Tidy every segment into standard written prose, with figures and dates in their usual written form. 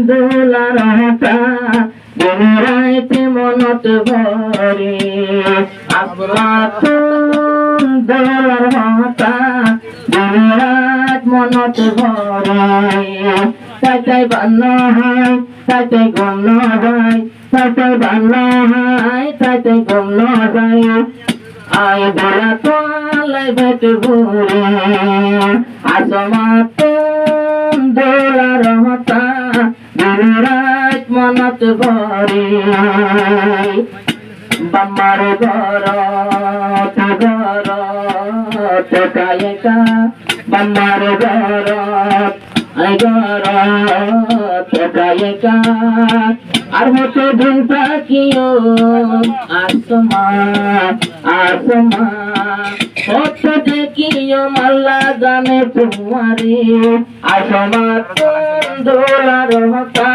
দোলার হাতা দিন রাইতে মনত ভরে আসমাতুন দোলার হাতা দিন রাত মনত ভরে তাই বান্ন হয় তাই গণ্য হয় তাই বান্ন হয় তাই গণ্য হয় আয় বলা তোলাই ভেট ভরে আসমাতুন দোলার হাতা দিন রাত মনত ভরে বাম্মার ঘর তোকায়েকা বাম্মার ঘর তোকায়েকা আর মতো দিন তাকিও আসমা কত দেখিও মাল্লা জানে তোমারে আসমা দোলার হতা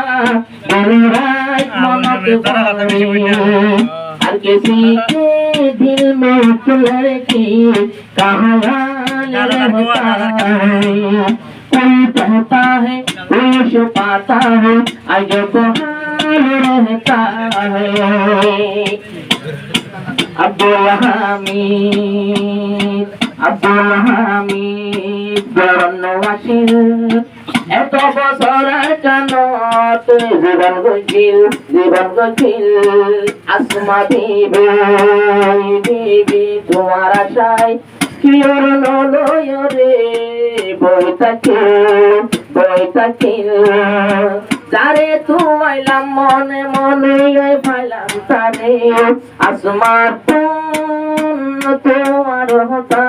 মনত ভরে আর किसी के दिल में लड़की कहाँ रहता है कोई कहता है कोई छुपाता है अजब हाल रहता है अब्दुल हामिद জন্মবাসীর এত বছর কেন তুই জীবন গছিল আসমা বিবি তোমার আশায় কি ওর লয় রে বই থাকিল তারে তুমাইলাম মনে মনে ফাইলাম তারে আসমা তোমার হতা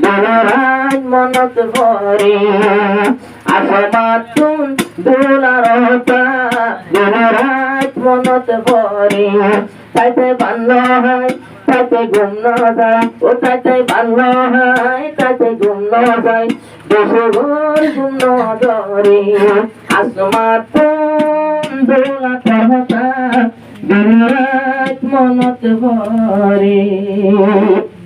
দোলার মনত ভরে আসমাতুন দোলার হতা দোলার মনত ভরে তাই বান্ন হয় তাই গুণ যায় ও তাই বান্ন হয় তাই গুণ যায় দেশে ঘর গুণ ধরে আসমাতুন দোলার হতা দোলার মনত ভরে